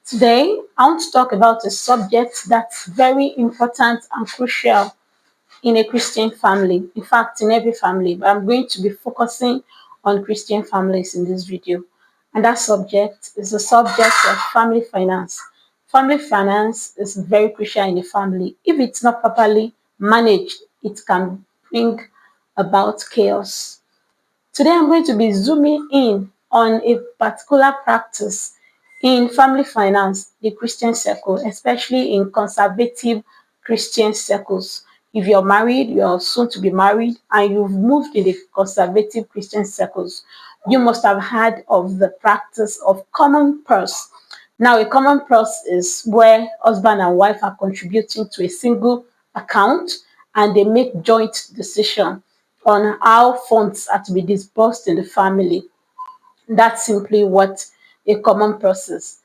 Today, I want to talk about a subject that's very important and crucial in a Christian family. In fact, in every family, but I'm going to be focusing on Christian families in this video. And that subject is the subject of family finance. Family finance is very crucial in a family. If it's not properly managed, it can bring about chaos. Today, I'm going to be zooming in on a particular practice in family finance, the Christian circle, especially in conservative Christian circles. If you're married, you're soon to be married, and you've moved in the conservative Christian circles, you must have heard of the practice of common purse. Now, a common purse is where husband and wife are contributing to a single account and they make joint decision on how funds are to be disbursed in the family. That's simply what a common process.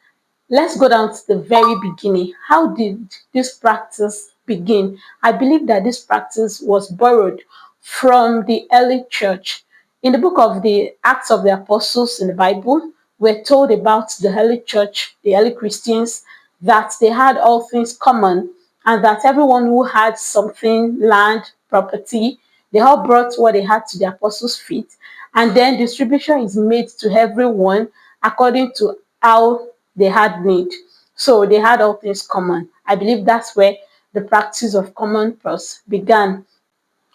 Let's go down to the very beginning. How did this practice begin? I believe that this practice was borrowed from the early church. In the book of the Acts of the Apostles in the Bible, we're told about the early church, the early Christians, that they had all things common and that everyone who had something, land, property, they all brought what they had to the apostles' feet, and then distribution is made to everyone according to how they had need. So they had all things common. I believe that's where the practice of common purse began.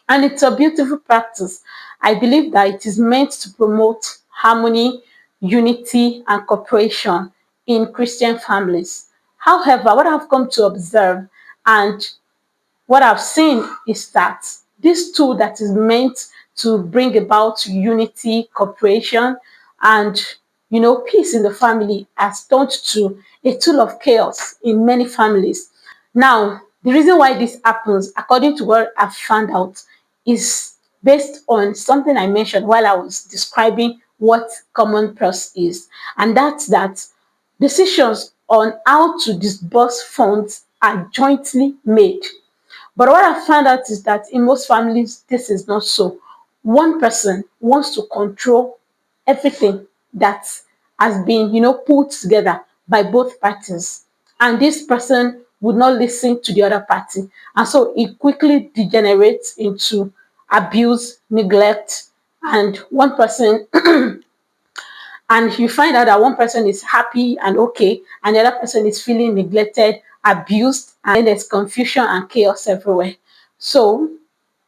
And it's a beautiful practice. I believe that it is meant to promote harmony, unity, and cooperation in Christian families. However, what I've come to observe and what I've seen is that this tool that is meant to bring about unity, cooperation, and peace in the family has turned to a tool of chaos in many families. Now, the reason why this happens, according to what I've found out, is based on something I mentioned while I was describing what common purse is, and that's that decisions on how to disburse funds are jointly made. But what I found out is that in most families, this is not so. One person wants to control everything that has been, put together by both parties. And this person would not listen to the other party. And so it quickly degenerates into abuse, neglect, and one person and you find out that one person is happy and okay, and the other person is feeling neglected, abused, and then there's confusion and chaos everywhere. So,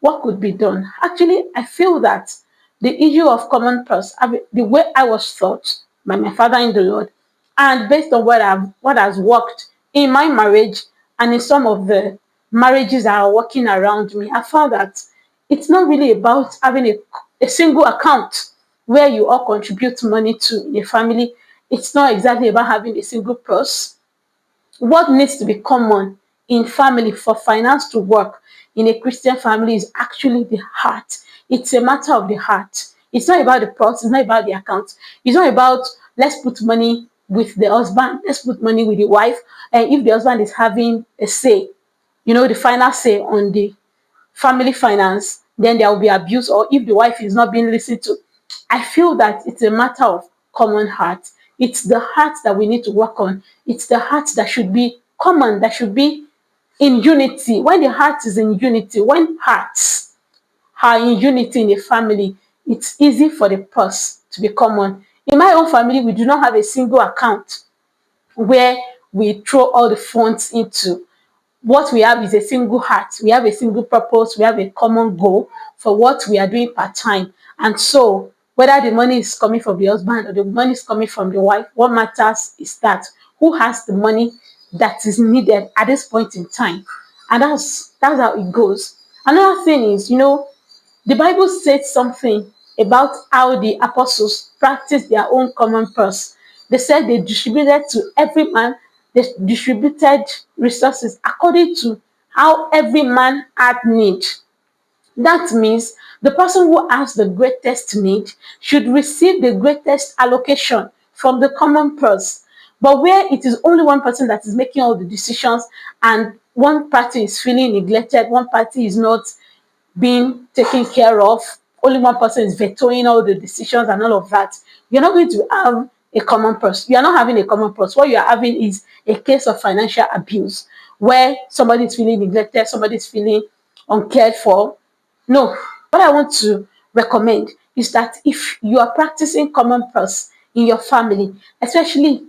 what could be done? Actually, I feel that the issue of common purse, the way I was taught by my father in the Lord, and based on what has worked in my marriage and in some of the marriages that are working around me, I found that it's not really about having a single account where you all contribute money to in a family. It's not exactly about having a single purse. What needs to be common in family for finance to work in a Christian family is actually the heart. It's a matter of the heart. It's not about the purse, it's not about the account. It's not about let's put money with the husband, let's put money with the wife. And if the husband is having a say, the final say on the family finance, then there will be abuse, or if the wife is not being listened to. I feel that it's a matter of common heart. It's the heart that we need to work on. It's the heart that should be common, that should be in unity. When the heart is in unity, when hearts are in unity in a family, it's easy for the purse to be common. In my own family, we do not have a single account where we throw all the funds into. What we have is a single heart. We have a single purpose. We have a common goal for what we are doing part time. And so, whether the money is coming from the husband or the money is coming from the wife, what matters is that who has the money that is needed at this point in time. And that's how it goes. Another thing is, the Bible says something about how the apostles practiced their own common purse. They said they distributed to every man, they distributed resources according to how every man had need. That means the person who has the greatest need should receive the greatest allocation from the common purse. But where it is only one person that is making all the decisions and one party is feeling neglected, one party is not being taken care of, only one person is vetoing all the decisions and all of that, you're not going to have a common purse. You are not having a common purse. What you are having is a case of financial abuse where somebody is feeling neglected, somebody is feeling uncared for. No, what I want to recommend is that if you are practicing common purse in your family, especially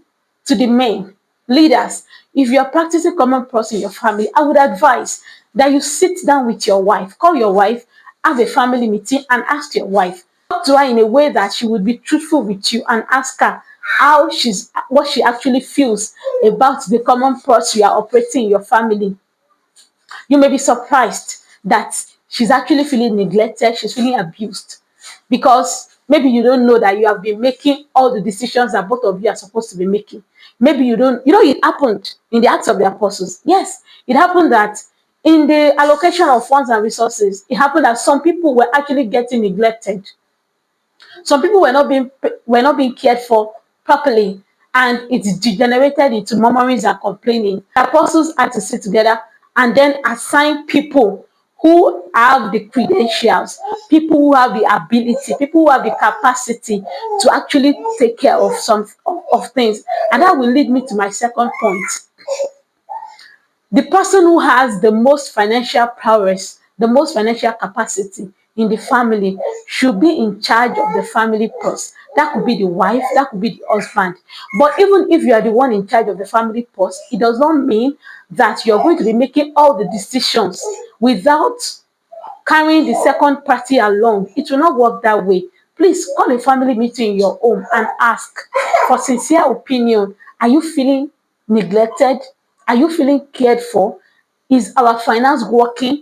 to the men, leaders, if you are practicing common purse in your family, I would advise that you sit down with your wife, call your wife, have a family meeting, and ask your wife. Talk to her in a way that she would be truthful with you and ask her what she actually feels about the common purse you are operating in your family. You may be surprised that she's actually feeling neglected, she's feeling abused because maybe you don't know that you have been making all the decisions that both of you are supposed to be making. Maybe you don't, it happened in the Acts of the Apostles. Yes, it happened that in the allocation of funds and resources, it happened that some people were actually getting neglected. Some people were not being cared for properly, and it degenerated into murmurings and complaining. The apostles had to sit together and then assign people who have the credentials, people who have the ability, people who have the capacity to actually take care of some of things. And that will lead me to my second point. The person who has the most financial prowess, the most financial capacity in the family should be in charge of the family purse. That could be the wife, that could be the husband. But even if you are the one in charge of the family purse, it does not mean that you're going to be making all the decisions without carrying the second party along. It will not work that way. Please call a family meeting in your home and ask for sincere opinion. Are you feeling neglected? Are you feeling cared for? Is our finance working?